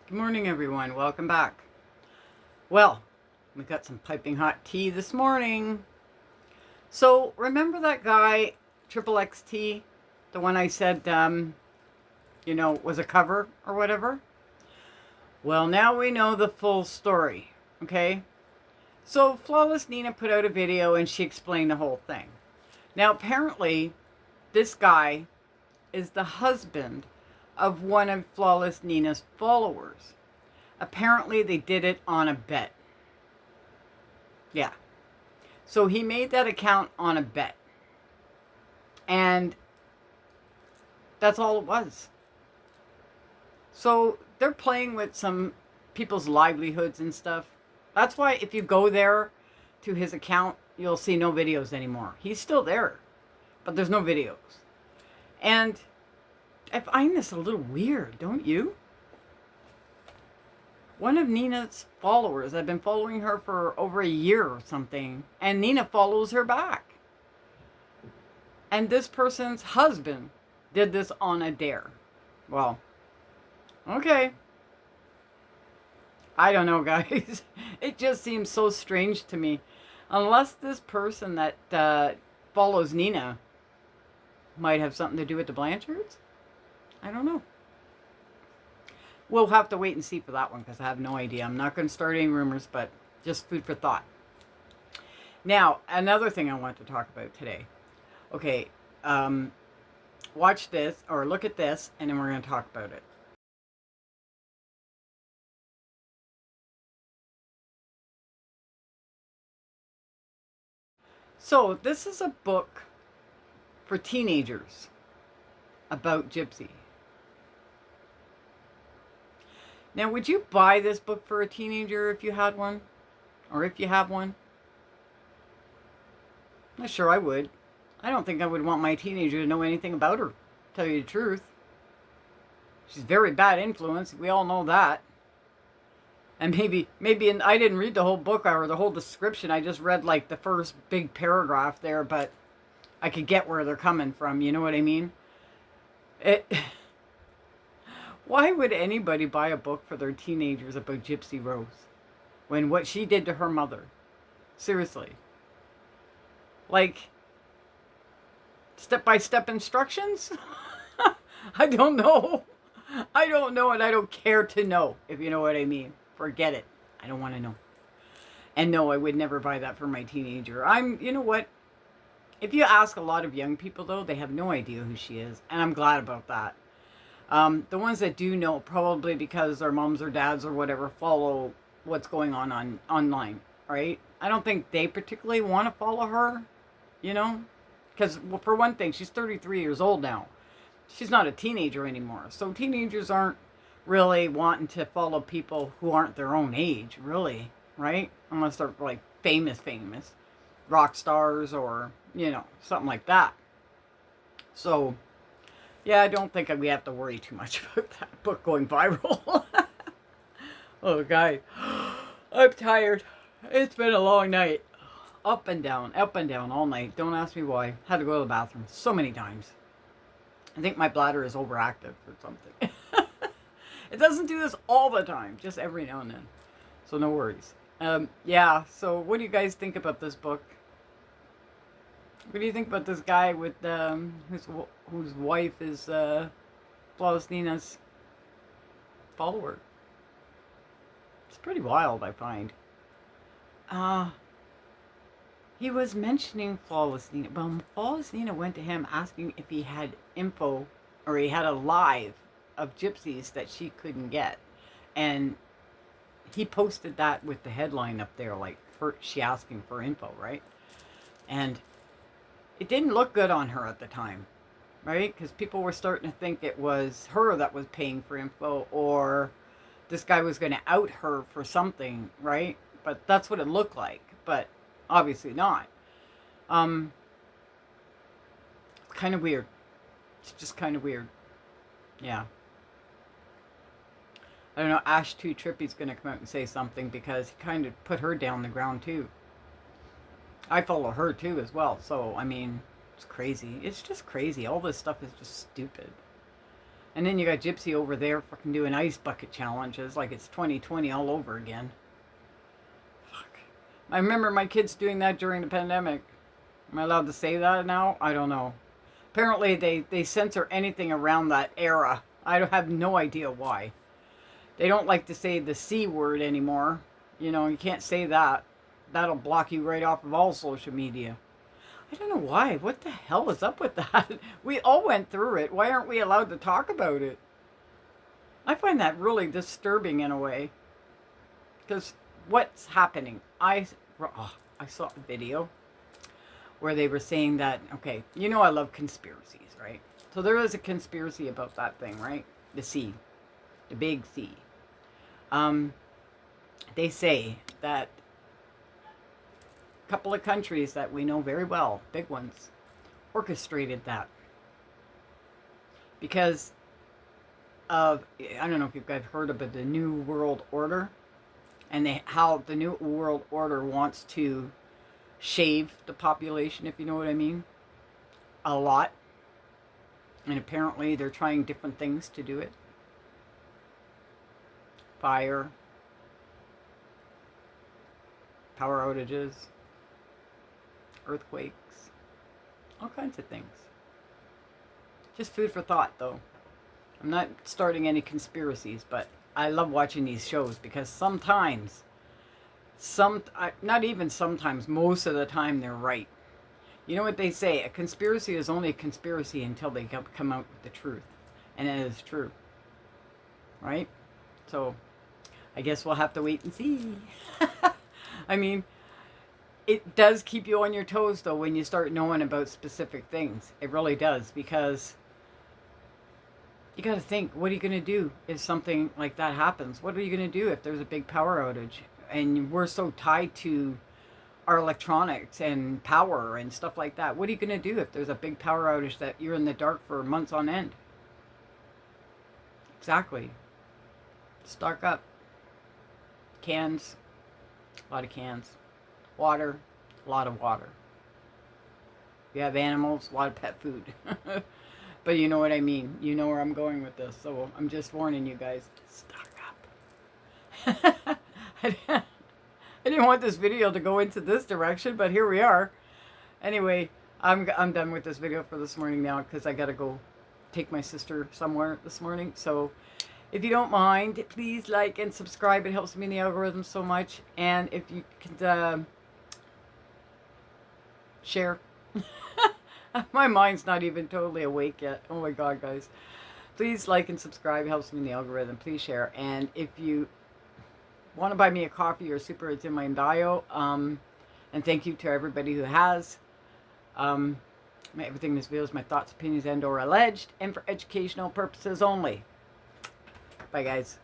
Good morning, everyone. Welcome back. Well, we got some piping hot tea this morning. So, remember that guy, Triple XT, the one I said, was a cover or whatever? Well, now we know the full story, okay? So, Flawless Nina put out a video and she explained the whole thing. Now, apparently, this guy is the husband of one of Flawless Nina's followers. Apparently, they did it on a bet. Yeah. So he made that account on a bet. And that's all it was. So they're playing with some people's livelihoods and stuff. That's why if you go there to his account, you'll see no videos anymore. He's still there, but there's no videos. And I find this a little weird, don't you? One of Nina's followers, I've been following her for over a year or something, and Nina follows her back. And this person's husband did this on a dare. Well, okay. I don't know, guys. It just seems so strange to me. Unless this person that follows Nina might have something to do with the Blanchards. I don't know. We'll have to wait and see for that one because I have no idea. I'm not going to start any rumors, but just food for thought. Now, another thing I want to talk about today. Okay, watch this or look at this, and then we're going to talk about it. So, this is a book for teenagers about Gypsy. Now, would you buy this book for a teenager if you had one? Or if you have one? I'm sure I would. I don't think I would want my teenager to know anything about her, to tell you the truth. She's a very bad influence. We all know that. And maybe I didn't read the whole book or the whole description. I just read like the first big paragraph there, but I could get where they're coming from. You know what I mean? Why would anybody buy a book for their teenagers about Gypsyrose when what she did to her mother? Seriously. Like, step-by-step instructions? I don't know. I don't know, and I don't care to know, if you know what I mean. Forget it. I don't want to know. And no, I would never buy that for my teenager. You know what? If you ask a lot of young people, though, they have no idea who she is. And I'm glad about that. The ones that do know, probably because their moms or dads or whatever follow what's going on online, right? I don't think they particularly want to follow her, you know? Because, well, for one thing, she's 33 years old now. She's not a teenager anymore. So teenagers aren't really wanting to follow people who aren't their own age, really, right? Unless they're, like, famous. Rock stars or, something like that. So, yeah, I don't think we have to worry too much about that book going viral. Oh, guys, I'm tired. It's been a long night. Up and down all night. Don't ask me why. Had to go to the bathroom so many times. I think my bladder is overactive or something. It doesn't do this all the time, just every now and then. So no worries. Yeah, so what do you guys think about this book? What do you think about this guy with whose wife is Flawless Nina's follower? It's pretty wild, I find. He was mentioning Flawless Nina. Well, Flawless Nina went to him asking if he had info or he had a live of gypsies that she couldn't get. And he posted that with the headline up there, like, she asking for info, right? And it didn't look good on her at the time, right? Because people were starting to think it was her that was paying for info or this guy was going to out her for something, right? But that's what it looked like. But obviously not. It's kind of weird. It's just kind of weird. Yeah. I don't know, Ash 2 Trippy's going to come out and say something because he kind of put her down the ground too. I follow her too as well. So, I mean, it's crazy. It's just crazy. All this stuff is just stupid. And then you got Gypsy over there fucking doing ice bucket challenges like it's 2020 all over again. Fuck. I remember my kids doing that during the pandemic. Am I allowed to say that now? I don't know. Apparently they censor anything around that era. I have no idea why. They don't like to say the C word anymore. You know, you can't say that. That'll block you right off of all social media. I don't know why. What the hell is up with that? We all went through it. Why aren't we allowed to talk about it? I find that really disturbing in a way. Because what's happening? I saw a video where they were saying that, okay, you know I love conspiracies, right? So there is a conspiracy about that thing, right? The C. The big C. They say that couple of countries that we know very well, big ones, orchestrated that because of, I don't know if you guys heard about the New World Order and how the New World Order wants to shave the population, if you know what I mean, a lot. And apparently they're trying different things to do it. Fire, power outages, earthquakes, all kinds of things. Just food for thought, though. I'm not starting any conspiracies, but I love watching these shows because sometimes, not even sometimes, most of the time they're right. You know what they say? A conspiracy is only a conspiracy until they come out with the truth. And it is true. Right? So, I guess we'll have to wait and see. I mean, it does keep you on your toes, though, when you start knowing about specific things. It really does, because you got to think, what are you going to do if something like that happens? What are you going to do if there's a big power outage? And we're so tied to our electronics and power and stuff like that. What are you going to do if there's a big power outage that you're in the dark for months on end? Exactly. Stock up. Cans. A lot of cans. Water, a lot of water. If you have animals, a lot of pet food. But you know what I mean. You know where I'm going with this. So I'm just warning you guys. Stock up. I didn't want this video to go into this direction, but here we are. Anyway, I'm done with this video for this morning now because I got to go take my sister somewhere this morning. So if you don't mind, please like and subscribe. It helps me in the algorithm so much. And if you could share. My mind's not even totally awake yet. Oh my god, guys. Please like and subscribe. It helps me in the algorithm. Please share. And if you want to buy me a coffee or super, it's in my bio. And thank you to everybody who has. Everything in this video is my thoughts, opinions, and or alleged, and for educational purposes only. Bye, guys.